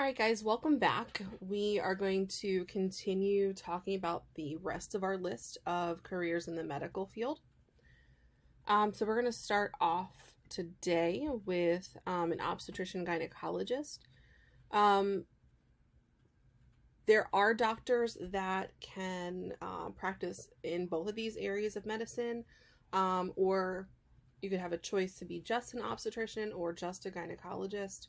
Alright guys, welcome back. We are going to continue talking about the rest of our list of careers in the medical field. So we're going to start off today with an obstetrician gynecologist. There are doctors that can practice in both of these areas of medicine, or you could have a choice to be just an obstetrician or just a gynecologist.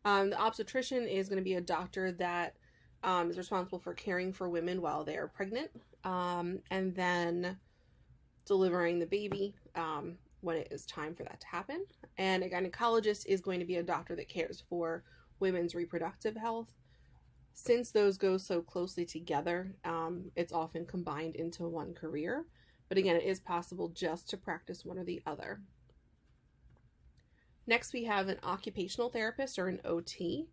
The obstetrician is going to be a doctor that is responsible for caring for women while they are pregnant, and then delivering the baby when it is time for that to happen. And a gynecologist is going to be a doctor that cares for women's reproductive health. Since those go so closely together, it's often combined into one career. But again, it is possible just to practice one or the other. Next, we have an occupational therapist, or an OT.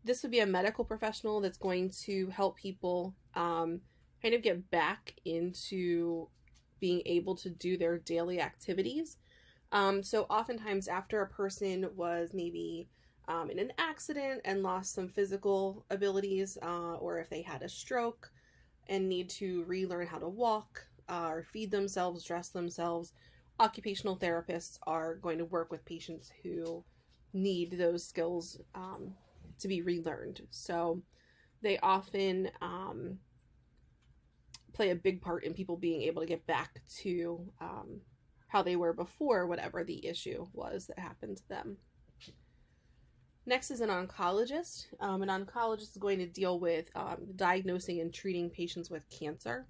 This would be a medical professional that's going to help people kind of get back into being able to do their daily activities. So oftentimes after a person was maybe in an accident and lost some physical abilities, or if they had a stroke and need to relearn how to walk, or feed themselves, dress themselves, occupational therapists are going to work with patients who need those skills to be relearned. So they often play a big part in people being able to get back to how they were before whatever the issue was that happened to them. Next is an oncologist. An oncologist is going to deal with diagnosing and treating patients with cancer.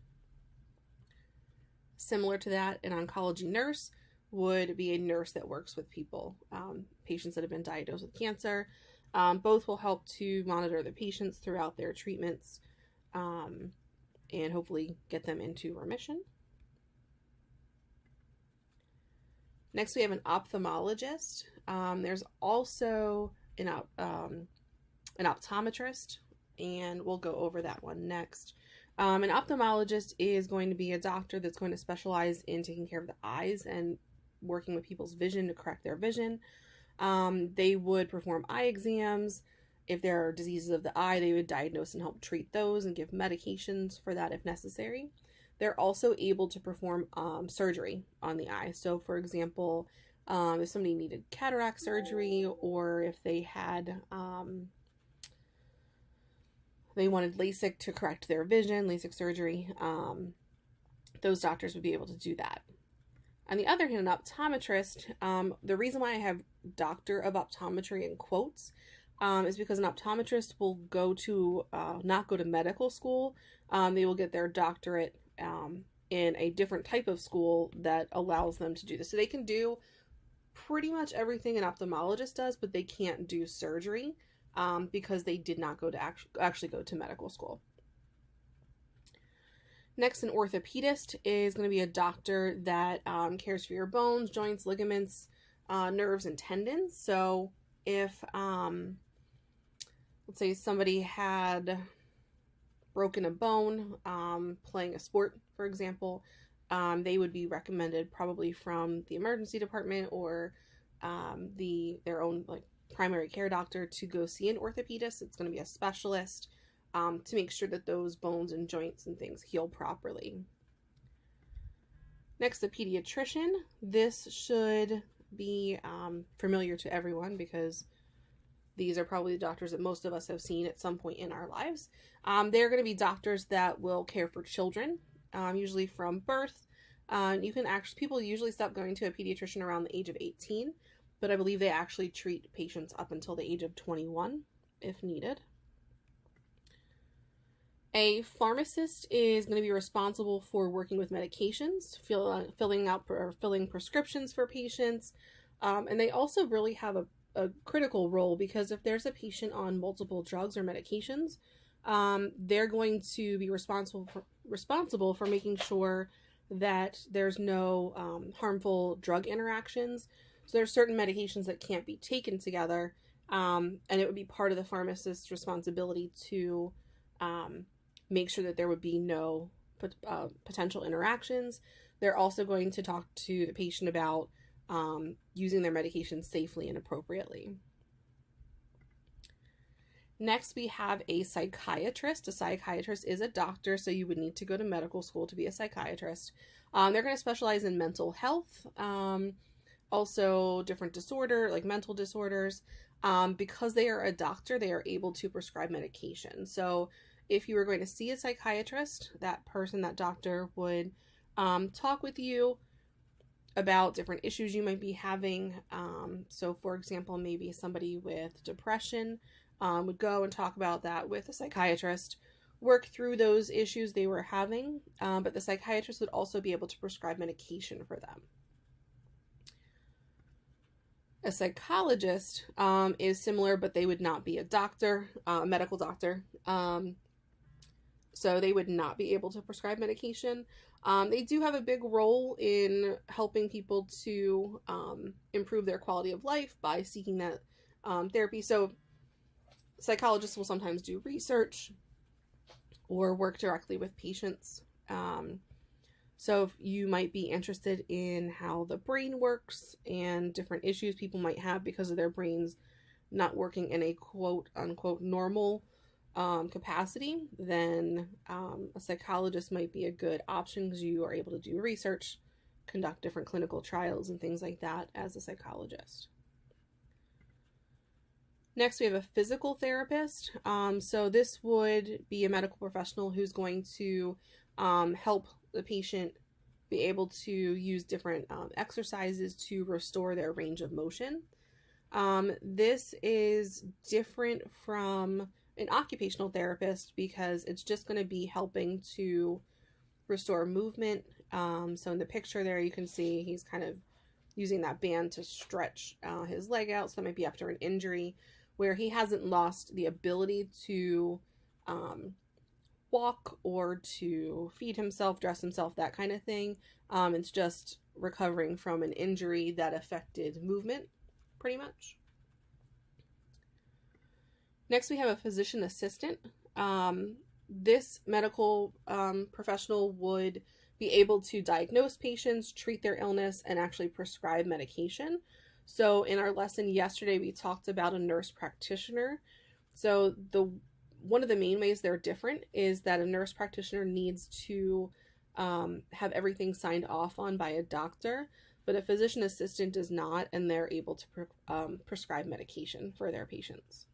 Similar to that, an oncology nurse would be a nurse that works with people, patients that have been diagnosed with cancer. Both will help to monitor the patients throughout their treatments and hopefully get them into remission. Next, we have an ophthalmologist. There's also an optometrist, and we'll go over that one next. An ophthalmologist is going to be a doctor that's going to specialize in taking care of the eyes and working with people's vision to correct their vision. They would perform eye exams. If there are diseases of the eye, they would diagnose and help treat those and give medications for that if necessary. They're also able to perform surgery on the eye. So, for example, if somebody needed cataract surgery, or if they had they wanted LASIK to correct their vision, LASIK surgery, those doctors would be able to do that. On the other hand, an optometrist, the reason why I have doctor of optometry in quotes is because an optometrist will go to, not go to medical school. They will get their doctorate in a different type of school that allows them to do this. So they can do pretty much everything an ophthalmologist does, but they can't do surgery because they did not go to actually go to medical school. Next, an orthopedist is going to be a doctor that cares for your bones, joints, ligaments, nerves, and tendons. So if, let's say somebody had broken a bone playing a sport, for example, they would be recommended probably from the emergency department or their own primary care doctor to go see an orthopedist. It's going to be a specialist to make sure that those bones and joints and things heal properly. Next, a pediatrician. This should be familiar to everyone because these are probably the doctors that most of us have seen at some point in our lives. They're going to be doctors that will care for children, usually from birth. People usually stop going to a pediatrician around the age of 18, but I believe they actually treat patients up until the age of 21 if needed. A pharmacist is going to be responsible for working with medications, filling prescriptions for patients, and they also really have a critical role because if there's a patient on multiple drugs or medications, they're going to be responsible for making sure that there's no harmful drug interactions. So there's certain medications that can't be taken together, and it would be part of the pharmacist's responsibility to make sure that there would be no potential interactions. They're also going to talk to the patient about using their medication safely and appropriately. Next, we have a psychiatrist. A psychiatrist is a doctor, so you would need to go to medical school to be a psychiatrist. They're going to specialize in mental health, also different like mental disorders. Because they are a doctor, they are able to prescribe medication. So if you were going to see a psychiatrist, that doctor would talk with you about different issues you might be having. So for example, maybe somebody with depression would go and talk about that with a psychiatrist, work through those issues they were having, but the psychiatrist would also be able to prescribe medication for them. A psychologist is similar, but they would not be a doctor, a medical doctor. So they would not be able to prescribe medication. They do have a big role in helping people to improve their quality of life by seeking that therapy. So psychologists will sometimes do research or work directly with patients. So if you might be interested in how the brain works and different issues people might have because of their brains not working in a quote unquote normal capacity, then a psychologist might be a good option because you are able to do research, conduct different clinical trials and things like that as a psychologist. Next, we have a physical therapist. So this would be a medical professional who's going to help the patient be able to use different exercises to restore their range of motion. This is different from an occupational therapist because it's just going to be helping to restore movement. So in the picture there, you can see he's kind of using that band to stretch his leg out. So that might be after an injury where he hasn't lost the ability to walk or to feed himself, dress himself, that kind of thing. It's just recovering from an injury that affected movement, pretty much. Next, we have a physician assistant. This medical professional would be able to diagnose patients, treat their illness, and actually prescribe medication. So in our lesson yesterday, we talked about a nurse practitioner. So one of the main ways they're different is that a nurse practitioner needs to have everything signed off on by a doctor, but a physician assistant does not, and they're able to prescribe medication for their patients.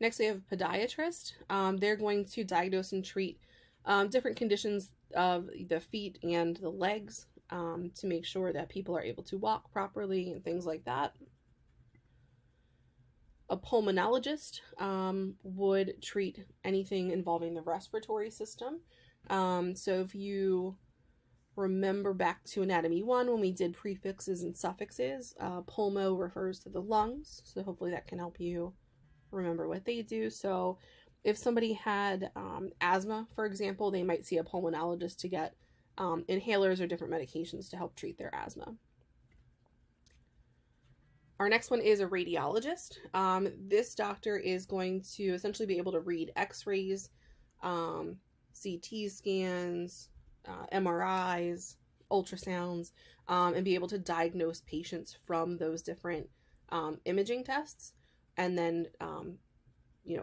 Next, we have a podiatrist. They're going to diagnose and treat different conditions of the feet and the legs to make sure that people are able to walk properly and things like that. A pulmonologist would treat anything involving the respiratory system. So if you remember back to Anatomy 1 when we did prefixes and suffixes, pulmo refers to the lungs, so hopefully that can help you remember what they do. So if somebody had asthma, for example, they might see a pulmonologist to get inhalers or different medications to help treat their asthma. Our next one is a radiologist. This doctor is going to essentially be able to read x-rays, CT scans, MRIs, ultrasounds, and be able to diagnose patients from those different imaging tests, and then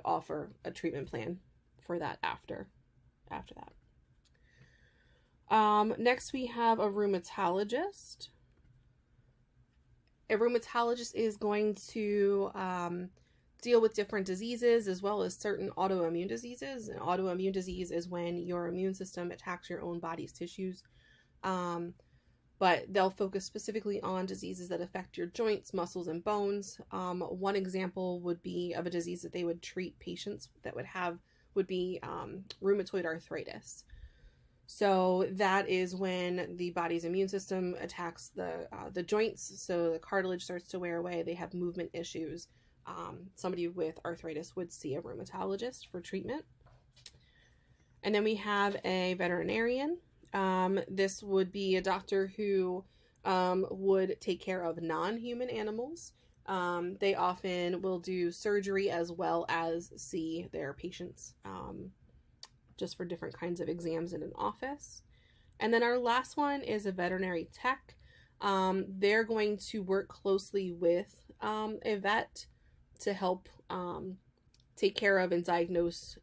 offer a treatment plan for that after that. Next, we have a rheumatologist. A rheumatologist is going to deal with different diseases as well as certain autoimmune diseases. An autoimmune disease is when your immune system attacks your own body's tissues. But they'll focus specifically on diseases that affect your joints, muscles, and bones. One example would be of a disease that they would treat patients that would be rheumatoid arthritis. So that is when the body's immune system attacks the joints, so the cartilage starts to wear away, they have movement issues. Somebody with arthritis would see a rheumatologist for treatment. And then we have a veterinarian. This would be a doctor who would take care of non-human animals. They often will do surgery as well as see their patients just for different kinds of exams in an office. And then our last one is a veterinary tech. They're going to work closely with a vet to help take care of and diagnose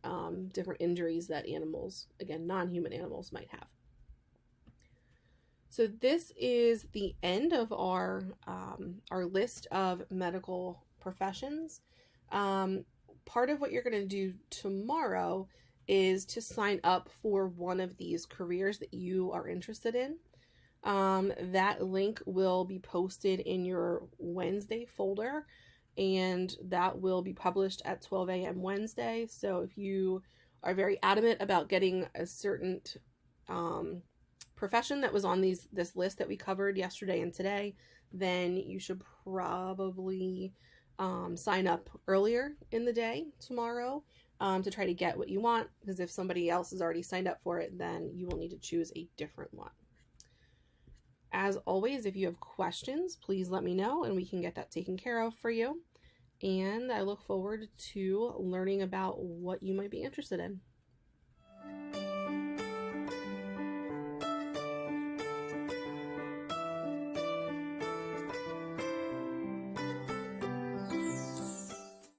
different injuries that animals, again, non-human animals, might have. So this is the end of our list of medical professions. Part of what you're going to do tomorrow is to sign up for one of these careers that you are interested in. That link will be posted in your Wednesday folder, and that will be published at 12 a.m. Wednesday. So if you are very adamant about getting a certain profession that was on this list that we covered yesterday and today, then you should probably sign up earlier in the day tomorrow to try to get what you want, because if somebody else has already signed up for it, then you will need to choose a different one. As always, if you have questions, please let me know and we can get that taken care of for you. And I look forward to learning about what you might be interested in.